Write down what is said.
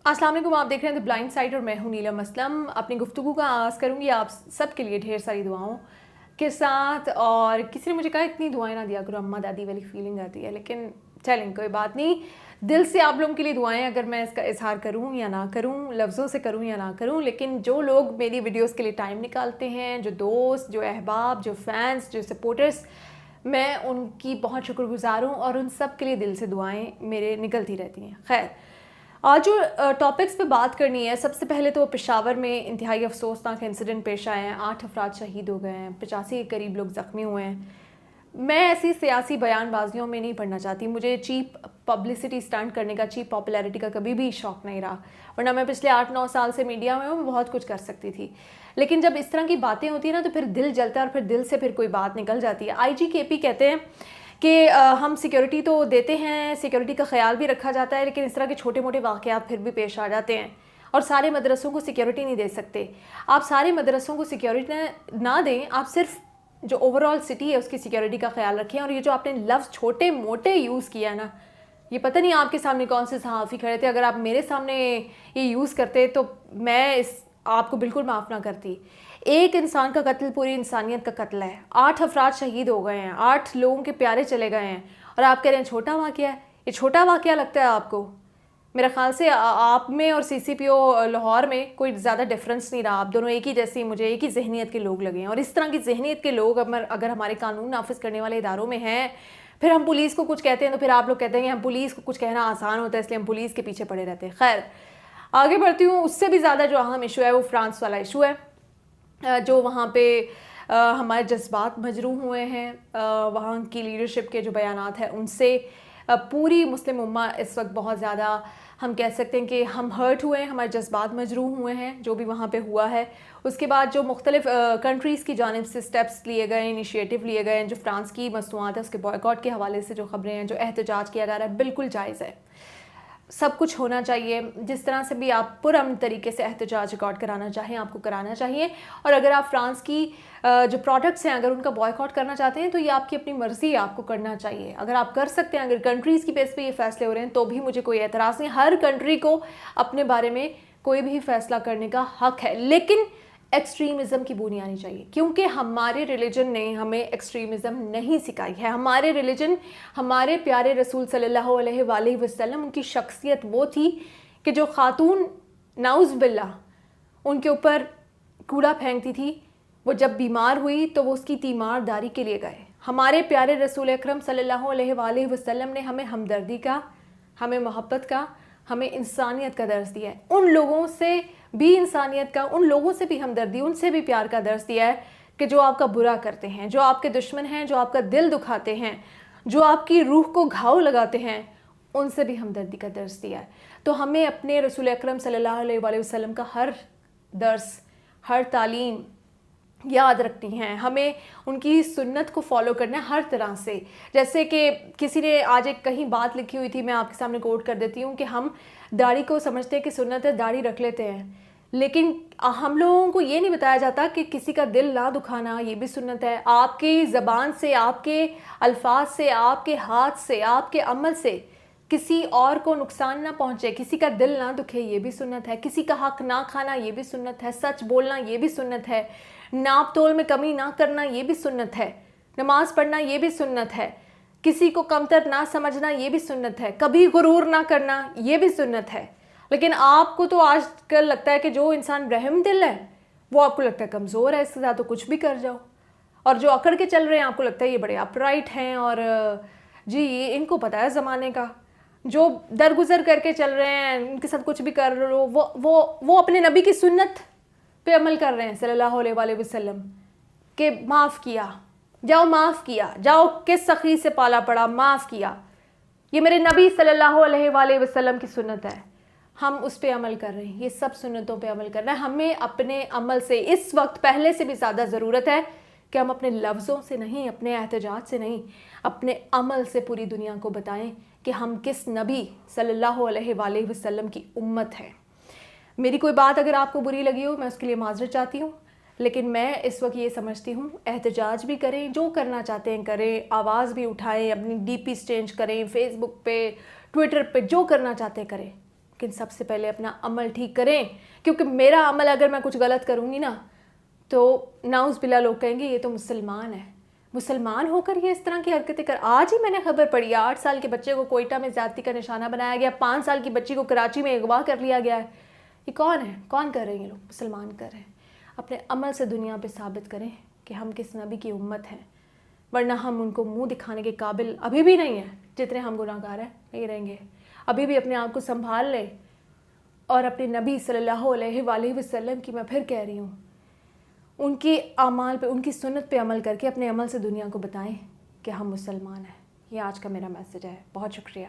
अस्सलाम वालेकुम, आप देख रहे हैं द ब्लाइंड साइड और मैं हूं नीलम असलम। अपनी गुफ्तगू का आगाज़ करूंगी आप सब के लिए ढेर सारी दुआओं के साथ। और किसी ने मुझे कहा इतनी दुआएं ना दिया करो, अम्मा दादी वाली फीलिंग आती है, लेकिन चलें कोई बात नहीं। दिल से आप लोगों के लिए दुआएं, अगर मैं इसका इजहार करूं या ना करूं, लफ्ज़ों से करूं या ना करूं, लेकिन जो लोग मेरी वीडियोस के लिए टाइम निकालते हैं, जो दोस्त, जो अहबाब, जो फैंस, जो सपोर्टर्स, मैं उनकी बहुत शुक्रगुजार हूँ और उन सब के लिए दिल से दुआएं मेरे निकलती रहती हैं। खैर, आज जो टॉपिक्स पे बात करनी है, सबसे पहले तो पेशावर में इंतहाई अफसोसनाक इंसिडेंट पेश आए हैं। 8 अफराद शहीद हो गए हैं, 85 के करीब लोग ज़ख्मी हुए हैं। मैं ऐसी सियासी बयानबाजियों में नहीं पढ़ना चाहती, मुझे चीप पब्लिसिटी स्टंट करने का, चीप पॉपुलैरिटी का कभी भी शौक़ नहीं रहा, वरना मैं पिछले 8-9 साल से मीडिया में हूँ, मैं बहुत कुछ कर सकती थी। लेकिन जब इस तरह की बातें होती हैं ना, तो फिर दिल जलता है और फिर दिल से फिर कोई बात निकल जाती है। IGKP कहते हैं कि हम सिक्योरिटी तो देते हैं, सिक्योरिटी का ख्याल भी रखा जाता है, लेकिन इस तरह के छोटे मोटे वाक़यात फिर भी पेश आ जाते हैं और सारे मदरसों को सिक्योरिटी नहीं दे सकते। आप सारे मदरसों को सिक्योरिटी ना दें, आप सिर्फ जो ओवरऑल सिटी है उसकी सिक्योरिटी का ख्याल रखें। और ये जो आपने लफ्ज़ छोटे मोटे यूज़ किया है ना, ये पता नहीं आपके सामने कौन से सहाफ़ी खड़े थे, अगर आप मेरे सामने ये यूज़ करते तो मैं आपको बिल्कुल माफ़ ना करती। एक इंसान का कत्ल पूरी इंसानियत का कत्ल है। 8 अफराद शहीद हो गए हैं, 8 लोगों के प्यारे चले गए हैं और आप कह रहे हैं छोटा वाक़या है। ये छोटा वाक़या लगता है आपको? मेरा ख़्याल से आप में और CCPO लाहौर में कोई ज़्यादा डिफरेंस नहीं रहा। आप दोनों एक ही जैसी, मुझे एक ही जहनीत के लोग लगे हैं। और इस तरह की जहनीत के लोग अगर हमारे कानून नाफिज करने वाले इदारों में हैं, फिर हम पुलिस को कुछ कहते हैं तो फिर आप लोग कहते हैं कि हम पुलिस को कुछ कहना आसान होता है, इसलिए हम पुलिस के पीछे पड़े रहते हैं। खैर, आगे बढ़ती हूँ। उससे भी ज़्यादा जो अहम इशू है वो फ्रांस वाला इशू है, जो वहाँ पे हमारे जज्बात मजरूह हुए हैं। वहाँ की लीडरशिप के जो बयानात हैं उनसे पूरी मुस्लिम उम्मा इस वक्त बहुत ज़्यादा, हम कह सकते हैं कि हम हर्ट हुए हैं, हमारे जज्बात मजरूह हुए हैं जो भी वहाँ पे हुआ है। उसके बाद जो मुख्तलिफ कंट्रीज़ की जानिब से स्टेप्स लिए गए, इनिशिएटिव लिए गए हैं, जो फ्रांस की मसनूआत है उसके बॉयकॉट के हवाले से जो ख़बरें हैं, जो एहतजाज किया जा रहा है, बिल्कुल जायज़ है, सब कुछ होना चाहिए। जिस तरह से भी आप पुरअमन तरीके से एहतजाज रिकॉर्ड कराना चाहें, आपको कराना चाहिए। और अगर आप फ्रांस की जो प्रोडक्ट्स हैं, अगर उनका बॉयकॉट करना चाहते हैं तो ये आपकी अपनी मर्ज़ी है, आपको करना चाहिए। अगर आप कर सकते हैं, अगर कंट्रीज़ की बेस पे ये फ़ैसले हो रहे हैं तो भी मुझे कोई एतराज़ नहीं। हर कंट्री को अपने बारे में कोई भी फ़ैसला करने का हक़ है, लेकिन एक्सट्रीमिज़म की बू नहीं आनी चाहिए, क्योंकि हमारे रिलीजन ने हमें एक्सट्रीमिज़म नहीं सिखाई है। हमारे रिलीजन, हमारे प्यारे रसूल सल्लल्लाहु अलैहि वसल्लम, उनकी शख्सियत वो थी कि जो ख़ातून नाउज़ बिल्लाह उनके ऊपर कूड़ा फेंकती थी, वो जब बीमार हुई तो वो उसकी तीमारदारी के लिए गए। हमारे प्यारे रसूल अकरम सल्लल्लाहु अलैहि वसल्लम ने हमें हमदर्दी का, हमें मोहब्बत का, हमें इंसानियत का दर्स दिया है। उन लोगों से भी इंसानियत का, उन लोगों से भी हमदर्दी, उनसे भी प्यार का दर्स दिया है कि जो आपका बुरा करते हैं, जो आपके दुश्मन हैं, जो आपका दिल दुखाते हैं, जो आपकी रूह को घाव लगाते हैं, उनसे भी हमदर्दी का दर्स दिया है। तो हमें अपने रसूल अकरम सल्लल्लाहु अलैहि वसल्लम का हर दर्स, हर तालीम याद रखती हैं, हमें उनकी सुन्नत को फॉलो करना है हर तरह से। जैसे कि किसी ने आज एक कहीं बात लिखी हुई थी, मैं आपके सामने कोट कर देती हूँ कि हम दाढ़ी को समझते हैं कि सुन्नत है, दाढ़ी रख लेते हैं, लेकिन हम लोगों को ये नहीं बताया जाता कि किसी का दिल ना दुखाना ये भी सुन्नत है। आपकी ज़बान से, आपके अल्फाज से, आपके हाथ से, आपके अमल से किसी और को नुकसान ना पहुँचे, किसी का दिल ना दुखे, ये भी सुन्नत है। किसी का हक ना खाना ये भी सुन्नत है। सच बोलना ये भी सुन्नत है। नाप तोल में कमी ना करना ये भी सुन्नत है। नमाज पढ़ना ये भी सुन्नत है। किसी को कमतर ना समझना ये भी सुन्नत है। कभी गुरूर ना करना ये भी सुन्नत है। लेकिन आपको तो आजकल लगता है कि जो इंसान रहम दिल है वो आपको लगता है कमज़ोर है, इसके साथ तो कुछ भी कर जाओ। और जो अकड़ के चल रहे हैं आपको लगता है ये बड़े अपराइट हैं और जी ये इनको पता है ज़माने का। जो दरगुजर करके चल रहे हैं, उनके साथ कुछ भी कर रहे हो, वो अपने नबी की सुन्नत पे अमल कर रहे हैं सल्लल्लाहु अलैहि वसल्लम के माफ़ किया जाओ, माफ़ किया जाओ, किस सखी से पाला पड़ा, माफ़ किया, ये मेरे नबी सल्लल्लाहु अलैहि वसल्लम की सुन्नत है, हम उस पे अमल कर रहे हैं। ये सब सुन्नतों पे अमल करना है। हमें अपने अमल से इस वक्त पहले से भी ज़्यादा ज़रूरत है कि हम अपने लफ्ज़ों से नहीं, अपने एहतजाज से नहीं, अपने अमल से पूरी दुनिया को बताएं कि हम किस नबी सल्लल्लाहु अलैहि वसल्लम की उम्मत है। मेरी कोई बात अगर आपको बुरी लगी हो, मैं उसके लिए माज़रत चाहती हूँ, लेकिन मैं इस वक्त ये समझती हूँ, एहतजाज भी करें, जो करना चाहते हैं करें, आवाज़ भी उठाएं, अपनी DP चेंज करें, फेसबुक पे, ट्विटर पे, जो करना चाहते हैं करें, لیکن سب سے پہلے اپنا عمل ٹھیک کریں, کیونکہ میرا عمل اگر میں کچھ غلط کروں گی نا تو نعوذ باللہ لوگ کہیں گے یہ تو مسلمان ہے, مسلمان ہو کر یہ اس طرح کی حرکتیں کر. آج ہی میں نے خبر پڑھی 8 سال کے بچے کو کوئٹہ میں زیادتی کا نشانہ بنایا گیا, 5 سال کی بچی کو کراچی میں اغوا کر لیا گیا ہے. یہ کون ہے, کون کر رہے ہیں یہ لوگ؟ مسلمان کر رہے ہیں. اپنے عمل سے دنیا پہ ثابت کریں کہ ہم کس نبی کی امت ہیں, ورنہ ہم ان کو منہ دکھانے کے قابل ابھی بھی نہیں ہیں. جتنے ہم گناہ گار ہیں نہیں رہیں گے. ابھی بھی اپنے آپ کو سنبھال لیں اور اپنے نبی صلی اللہ علیہ وآلہ وسلم کی, میں پھر کہہ رہی ہوں, ان کی اعمال پہ, ان کی سنت پہ عمل کر کے اپنے عمل سے دنیا کو بتائیں کہ ہم مسلمان ہیں. یہ آج کا میرا میسج ہے. بہت شکریہ.